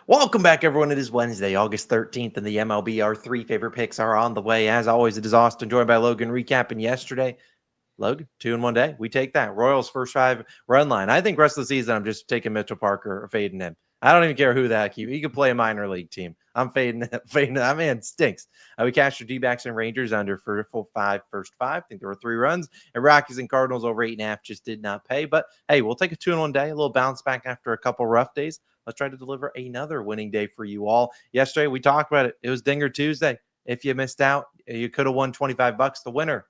Welcome back, everyone. It is Wednesday, August 13th, and the MLB, our three favorite picks are on the way. As always, it is Austin, joined by Logan, recapping yesterday. Logan, 2 in 1 day. We take that. Royals first 5 run line. I think rest of the season, I'm just taking Mitchell Parker or fading him. I don't even care who the heck he could play a minor league team. I'm fading him. Fading that man stinks. We cashed your D-backs and Rangers under for a full first five. I think there were 3 runs. And Rockies and Cardinals over 8.5 just did not pay. But hey, we'll take a 2 in 1 day, a little bounce back after a couple rough days. Let's try to deliver another winning day for you all. Yesterday, we talked about it. It was Dinger Tuesday. If you missed out, you could have won $25. The winner,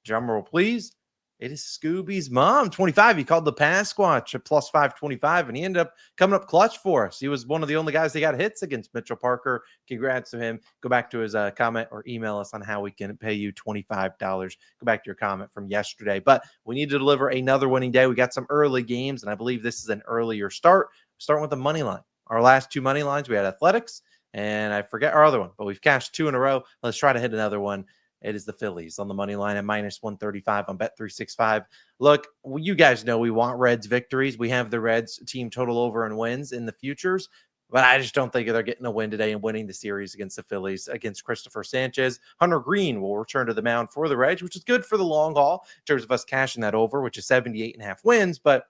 drum roll, please. It is Scooby's mom, 25. He called the pass squatch at plus 525, and he ended up coming up clutch for us. He was one of the only guys that got hits against Mitchell Parker. Congrats to him. Go back to his comment or email us on how we can pay you $25. Go back to your comment from yesterday. But we need to deliver another winning day. We got some early games, and I believe this is an earlier start. Starting with the money line. Our last 2 money lines, we had Athletics, and I forget our other one, but we've cashed 2 in a row. Let's try to hit another one. It is the Phillies on the money line at minus 135 on Bet365. Look, you guys know we want Reds victories. We have the Reds team total over and wins in the futures, but I just don't think they're getting a win today and winning the series against the Phillies, against Christopher Sanchez. Hunter Green will return to the mound for the Reds, which is good for the long haul in terms of us cashing that over, which is 78.5 wins, but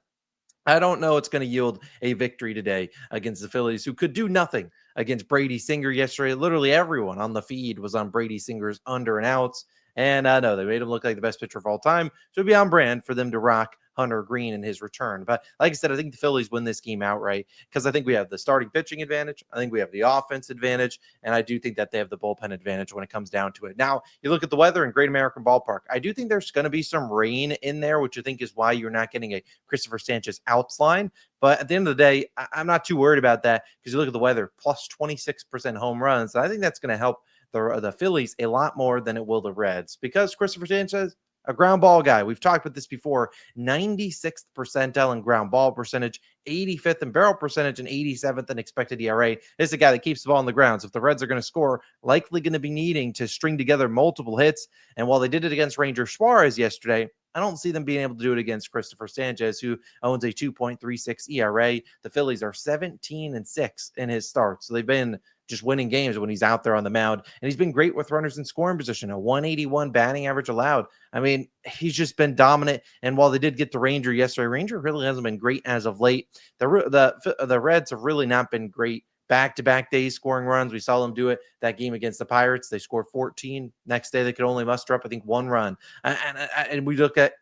I don't know it's going to yield a victory today against the Phillies, who could do nothing against Brady Singer yesterday. Literally everyone on the feed was on Brady Singer's under and outs. And I know they made him look like the best pitcher of all time. So it'd be on brand for them to rock Hunter Green in his return. But like I said, I think the Phillies win this game outright because I think we have the starting pitching advantage. I think we have the offense advantage. And I do think that they have the bullpen advantage when it comes down to it. Now, you look at the weather in Great American Ballpark. I do think there's going to be some rain in there, which I think is why you're not getting a Christopher Sanchez outs line. But at the end of the day, I'm not too worried about that because you look at the weather, plus 26% home runs. I think that's going to help the Phillies a lot more than it will the Reds because Christopher Sanchez, a ground ball guy. We've talked about this before. 96th percentile in ground ball percentage, 85th in barrel percentage, and 87th in expected ERA. This is a guy that keeps the ball on the ground. So if the Reds are going to score, likely going to be needing to string together multiple hits. And while they did it against Ranger Suarez yesterday, I don't see them being able to do it against Christopher Sanchez, who owns a 2.36 ERA. The Phillies are 17-6 in his starts. So they've been just winning games when he's out there on the mound. And he's been great with runners in scoring position, a 181 batting average allowed. I mean, he's just been dominant. And while they did get the Ranger yesterday, Ranger really hasn't been great as of late. The Reds have really not been great back-to-back days scoring runs. We saw them do it that game against the Pirates. They scored 14. Next day, they could only muster up, I think, 1 run. And we look at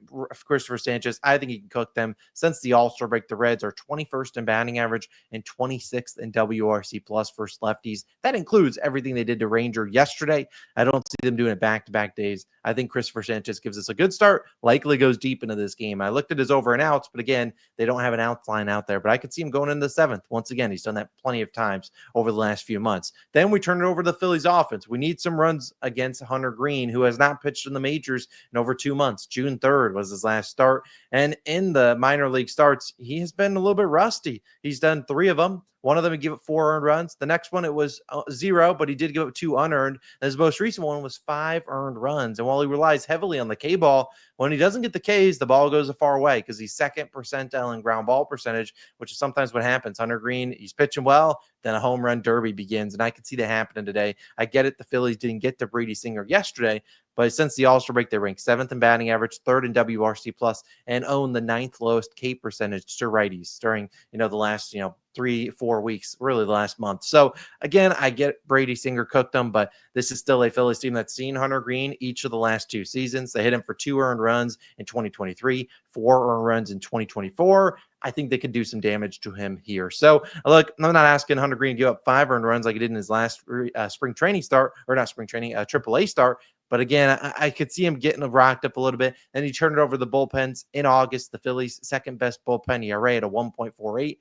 Christopher Sanchez. I think he can cook them. Since the All-Star break, the Reds are 21st in batting average and 26th in WRC plus versus lefties. That includes everything they did to Ranger yesterday. I don't see them doing it back-to-back days. I think Christopher Sanchez gives us a good start, likely goes deep into this game. I looked at his over and outs, but again, they don't have an outs line out there. But I could see him going into the 7th. Once again, he's done that plenty of times over the last few months. Then we turn it over to the Phillies offense. We need some runs against Hunter Green, who has not pitched in the majors in over 2 months. June 3rd was his last start. And in the minor league starts, he has been a little bit rusty. He's done 3 of them. One of them, he gave up 4 earned runs. The next one, it was 0, but he did give up 2 unearned. And his most recent one was 5 earned runs. And while he relies heavily on the K ball, when he doesn't get the Ks, the ball goes a far way because he's 2nd percentile in ground ball percentage, which is sometimes what happens. Hunter Green, he's pitching well, then a home run derby begins. And I could see that happening today. I get it. The Phillies didn't get to Brady Singer yesterday, but since the All-Star break, they ranked 7th in batting average, 3rd in WRC plus, and own the 9th lowest K percentage to righties during, the last, 3-4 weeks, really the last month. So again, I get Brady Singer cooked them, but this is still a Phillies team that's seen Hunter Green each of the last 2 seasons. They hit him for 2 earned runs in 2023, 4 earned runs in 2024. I think they could do some damage to him here. So look, I'm not asking Hunter Green to give up 5 earned runs like he did in his last spring training start, or not spring training, AAA start. But again, I could see him getting rocked up a little bit. Then he turned it over to the bullpens in August. The Phillies' 2nd best bullpen ERA at a 1.48.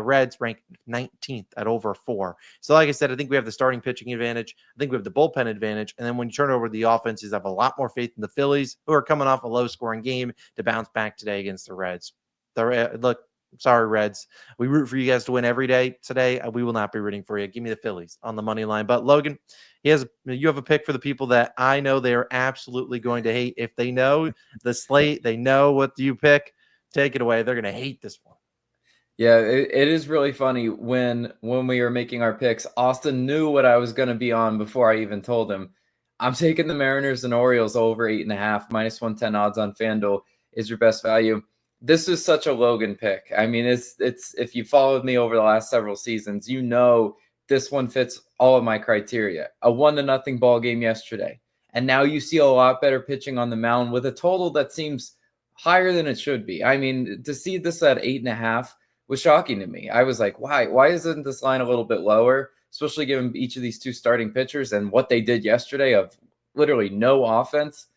Reds ranked 19th at over 4. So like I said, I think we have the starting pitching advantage. I think we have the bullpen advantage. And then when you turn over to the offenses, I have a lot more faith in the Phillies, who are coming off a low-scoring game, to bounce back today against the Reds. Look, sorry, Reds. We root for you guys to win every day. Today, we will not be rooting for you. Give me the Phillies on the money line. But Logan, you have a pick for the people that I know they are absolutely going to hate. If they know the slate, they know what you pick. Take it away. They're going to hate this one. Yeah, it is really funny when we were making our picks. Austin knew what I was going to be on before I even told him. I'm taking the Mariners and Orioles over 8.5, -110 odds on FanDuel is your best value. This is such a Logan pick. I mean, it's if you followed me over the last several seasons, you know this one fits all of my criteria. A 1-0 ball game yesterday, and now you see a lot better pitching on the mound with a total that seems higher than it should be. I mean, to see this at 8.5 was shocking to me. I was like, why isn't this line a little bit lower, especially given each of these two starting pitchers and what they did yesterday of literally no offense.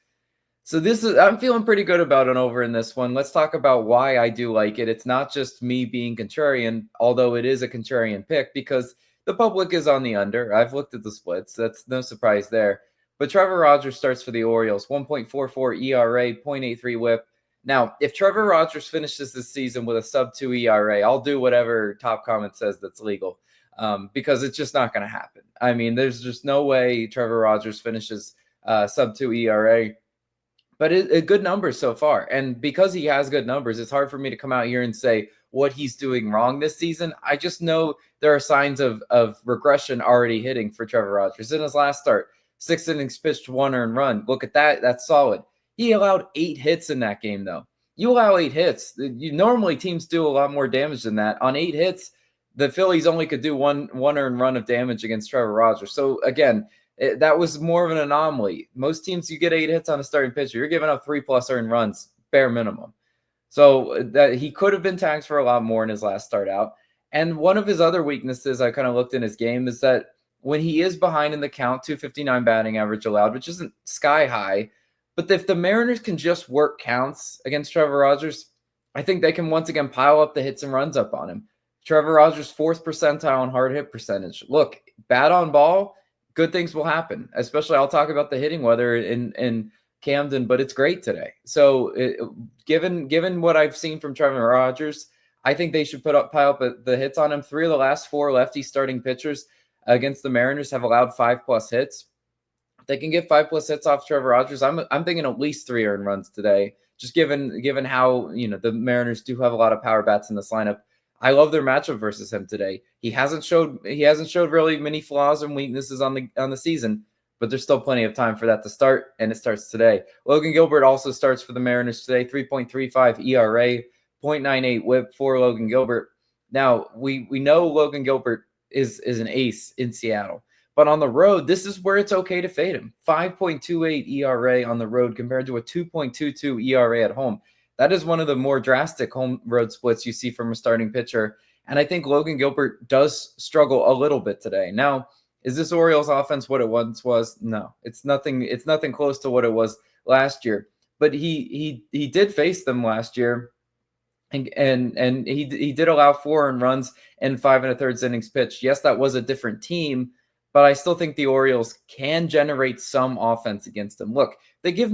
So I'm feeling pretty good about an over in this one. Let's talk about why I do like it. It's not just me being contrarian, although it is a contrarian pick because the public is on the under. I've looked at the splits. That's no surprise there. But Trevor Rogers starts for the Orioles, 1.44 ERA, 0.83 whip. Now, if Trevor Rogers finishes this season with a sub-2 ERA, I'll do whatever Top Comment says that's legal because it's just not going to happen. I mean, there's just no way Trevor Rogers finishes sub-2 ERA. But good numbers so far. And because he has good numbers, it's hard for me to come out here and say what he's doing wrong this season. I just know there are signs of regression already hitting for Trevor Rogers. In his last start, 6 innings pitched, 1 earned run. Look at that. That's solid. He allowed 8 hits in that game, though. You allow 8 hits. Normally, teams do a lot more damage than that. On 8 hits, the Phillies only could do one earned run of damage against Trevor Rogers. So, again, that was more of an anomaly. Most teams, you get 8 hits on a starting pitcher, you're giving up 3+ earned runs, bare minimum. So that he could have been taxed for a lot more in his last start out. And one of his other weaknesses, I kind of looked in his game, is that when he is behind in the count, 259 batting average allowed, which isn't sky high. But if the Mariners can just work counts against Trevor Rogers, I think they can once again pile up the hits and runs up on him. Trevor Rogers, 4th percentile on hard hit percentage. Look, bad on ball, good things will happen. Especially, I'll talk about the hitting weather in Camden, but it's great today. So, given what I've seen from Trevor Rogers, I think they should pile up the hits on him. 3 of the last 4 lefty starting pitchers against the Mariners have allowed 5+ hits. If they can get 5+ hits off Trevor Rogers, I'm thinking at least 3 earned runs today. Just given how the Mariners do have a lot of power bats in this lineup. I love their matchup versus him today. He hasn't showed really many flaws and weaknesses on the season, but there's still plenty of time for that to start, and it starts today. Logan Gilbert also starts for the Mariners today, 3.35 ERA, 0.98 whip for Logan Gilbert. Now, we know Logan Gilbert is an ace in Seattle, but on the road, this is where it's okay to fade him. 5.28 ERA on the road compared to a 2.22 ERA at home. That is one of the more drastic home road splits you see from a starting pitcher. And I think Logan Gilbert does struggle a little bit today. Now, is this Orioles offense what it once was? No, it's nothing. It's nothing close to what it was last year. But he did face them last year, and he did allow 4 earned runs and 5 1/3 innings pitched. Yes, that was a different team, but I still think the Orioles can generate some offense against them. Look, they give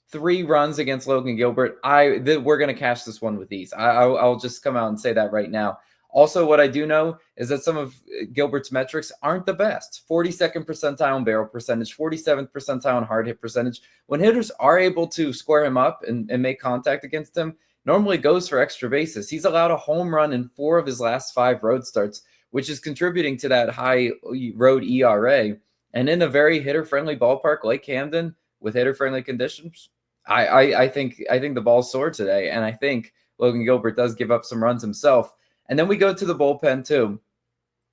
3 runs against Logan Gilbert. We're going to cash this one with ease. I'll just come out and say that right now. Also, what I do know is that some of Gilbert's metrics aren't the best. 42nd percentile in barrel percentage, 47th percentile in hard hit percentage. When hitters are able to square him up and make contact against him, normally goes for extra bases. He's allowed a home run in 4 of his last 5 road starts, which is contributing to that high road ERA. And in a very hitter-friendly ballpark like Camden with hitter-friendly conditions, I think the ball's sore today, and I think Logan Gilbert does give up some runs himself. And then we go to the bullpen too,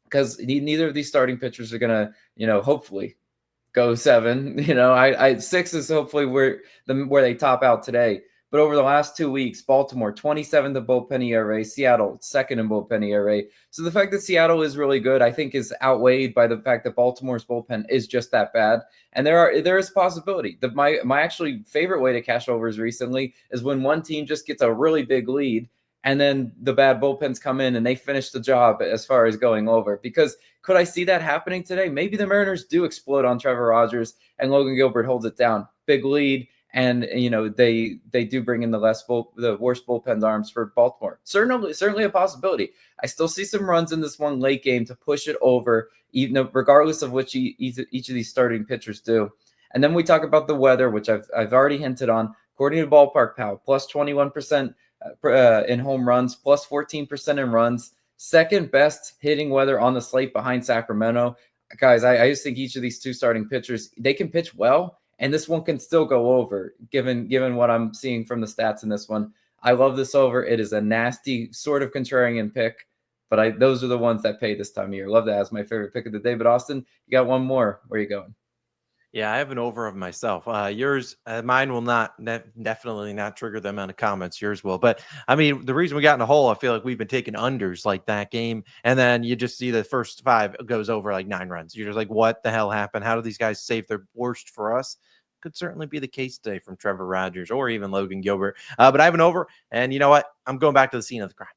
because neither of these starting pitchers are gonna, hopefully go 7. 6 is hopefully where they top out today. But over the last 2 weeks, Baltimore 27th in bullpen ERA, Seattle 2nd in bullpen ERA. So the fact that Seattle is really good, I think, is outweighed by the fact that Baltimore's bullpen is just that bad. And there is a possibility. My actually favorite way to cash overs recently is when one team just gets a really big lead, and then the bad bullpens come in and they finish the job as far as going over. Because could I see that happening today? Maybe the Mariners do explode on Trevor Rogers and Logan Gilbert holds it down. Big lead. And they do bring in the worst bullpen arms for Baltimore. Certainly a possibility. I still see some runs in this one late game to push it over, even regardless of which each of these starting pitchers do. And then we talk about the weather, which I've already hinted on. According to Ballpark Pal, plus 21% in home runs, plus 14% in runs, second best hitting weather on the slate behind Sacramento. Guys, I just think each of these two starting pitchers, they can pitch well, and this one can still go over, given what I'm seeing from the stats in this one. I love this over. It is a nasty sort of contrarian pick, but those are the ones that pay this time of year. Love that as my favorite pick of the day. But Austin, you got one more. Where are you going? Yeah, I have an over of myself. Mine will definitely not trigger them on the comments. Yours will. But I mean, the reason we got in a hole, I feel like we've been taking unders like that game. And then you just see the first 5 goes over like 9 runs. You're just like, what the hell happened? How do these guys save their worst for us? Could certainly be the case today from Trevor Rogers or even Logan Gilbert. But I have an over. And you know what? I'm going back to the scene of the crime.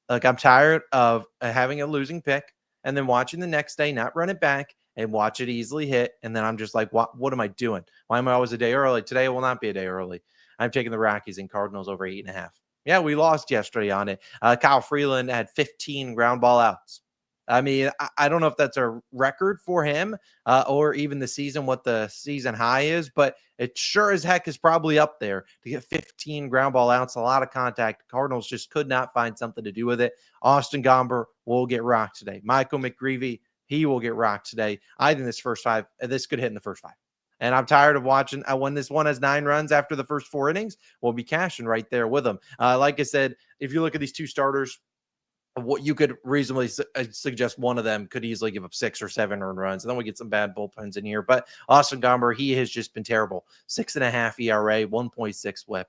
Like, I'm tired of having a losing pick and then watching the next day not run it back and watch it easily hit. And then I'm just like, what am I doing? Why am I always a day early? Today will not be a day early. I'm taking the Rockies and Cardinals over 8.5. Yeah, we lost yesterday on it. Kyle Freeland had 15 ground ball outs. I mean, I don't know if that's a record for him or even the season, what the season high is, but it sure as heck is probably up there to get 15 ground ball outs, a lot of contact. Cardinals just could not find something to do with it. Austin Gomber will get rocked today. Michael McGreevy, he will get rocked today. I think this could hit in the first 5. And I'm tired of watching when this one has 9 runs after the first 4 innings. We'll be cashing right there with them. Like I said, if you look at these two starters, what you could reasonably suggest one of them could easily give up 6 or 7 earned runs. And then we get some bad bullpens in here. But Austin Gomber, he has just been terrible. 6.5 ERA, 1.6 whip.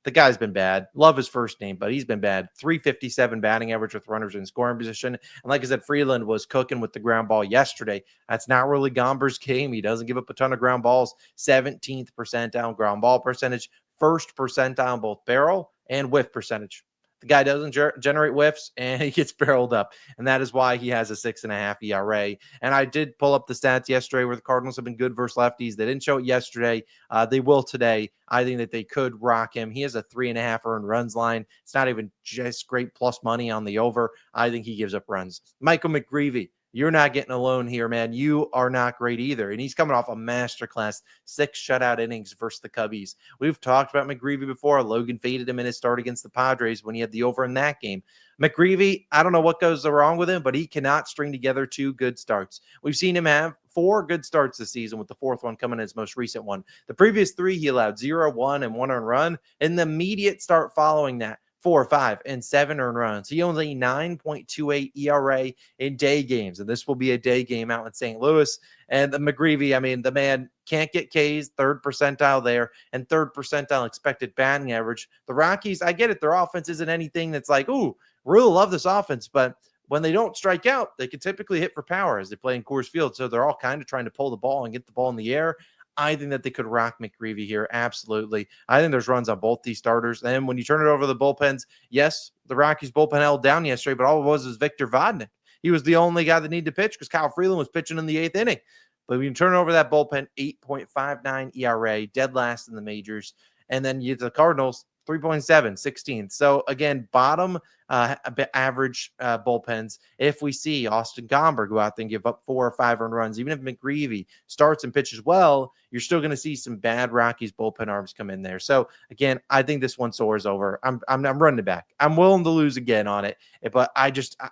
The guy's been bad. Love his first name, but he's been bad. 357 batting average with runners in scoring position. And like I said, Freeland was cooking with the ground ball yesterday. That's not really Gomber's game. He doesn't give up a ton of ground balls. 17th percentile ground ball percentage. First percentile in both barrel and whiff percentage. The guy doesn't generate whiffs, and he gets barreled up. And that is why he has a 6.5 ERA. And I did pull up the stats yesterday where the Cardinals have been good versus lefties. They didn't show it yesterday. They will today. I think that they could rock him. He has a 3.5 earned runs line. It's not even just great plus money on the over. I think he gives up runs. Michael McGreevy, you're not getting alone here, man. You are not great either. And he's coming off a masterclass 6 shutout innings versus the Cubbies. We've talked about McGreevy before. Logan faded him in his start against the Padres when he had the over in that game. McGreevy, I don't know what goes wrong with him, but he cannot string together 2 good starts. We've seen him have 4 good starts this season, with the 4th one coming in his most recent one. The previous 3, he allowed 0, 1, and 1 earned run. In the immediate start following that, 4, 5, and 7 earned runs. He owns a 9.28 ERA in day games, and this will be a day game out in St. Louis. And the McGreevy, I mean, the man can't get Ks, 3rd percentile there, and 3rd percentile expected batting average. The Rockies, I get it. Their offense isn't anything that's like, ooh, really love this offense, but when they don't strike out, they can typically hit for power as they play in Coors Field. So they're all kind of trying to pull the ball and get the ball in the air. I think that they could rock McGreevy here. Absolutely. I think there's runs on both these starters. And when you turn it over to the bullpens, yes, the Rockies bullpen held down yesterday, but all it was Victor Vodnik. He was the only guy that needed to pitch because Kyle Freeland was pitching in the 8th inning. But when you turn over that bullpen, 8.59 ERA, dead last in the majors. And then you get the Cardinals, 3.7, 16th. So again, bottom average bullpens. If we see Austin Gomber go out there and give up 4 or 5 earned runs, even if McGreevy starts and pitches well, you're still going to see some bad Rockies bullpen arms come in there. So again, I think this one soars over. I'm running it back. I'm willing to lose again on it, but I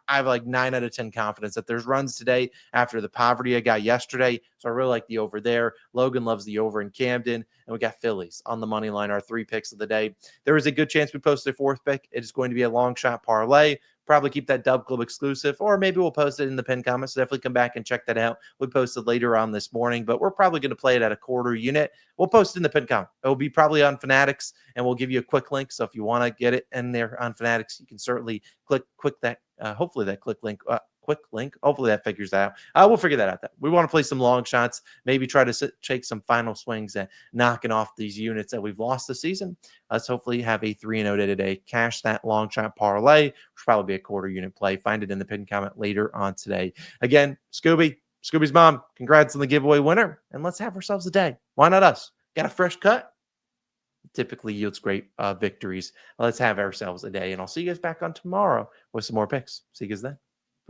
have like 9 out of 10 confidence that there's runs today after the poverty I got yesterday. So I really like the over there. Logan loves the over in Camden, and we got Phillies on the money line, our 3 picks of the day. There is a good chance we post a 4th pick. It is going to be a long shot parlay. Probably keep that Dub Club exclusive, or maybe we'll post it in the pinned comments. So definitely come back and check that out. We posted later on this morning, but we're probably going to play it at a quarter unit. We'll post it in the pinned comment. It will be probably on Fanatics, and we'll give you a quick link. So if you want to get it in there on Fanatics, you can certainly click that. Hopefully that quick link. Hopefully that figures that out. We'll figure that out. We want to play some long shots, maybe try to take some final swings at knocking off these units that we've lost this season. Let's hopefully have a 3-0 day today. Cash that long shot parlay, which will probably be a quarter unit play. Find it in the pinned comment later on today. Again, Scooby's mom, congrats on the giveaway winner, and let's have ourselves a day. Why not us? Got a fresh cut? Typically yields great victories. Let's have ourselves a day, and I'll see you guys back on tomorrow with some more picks. See you guys then.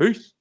Peace.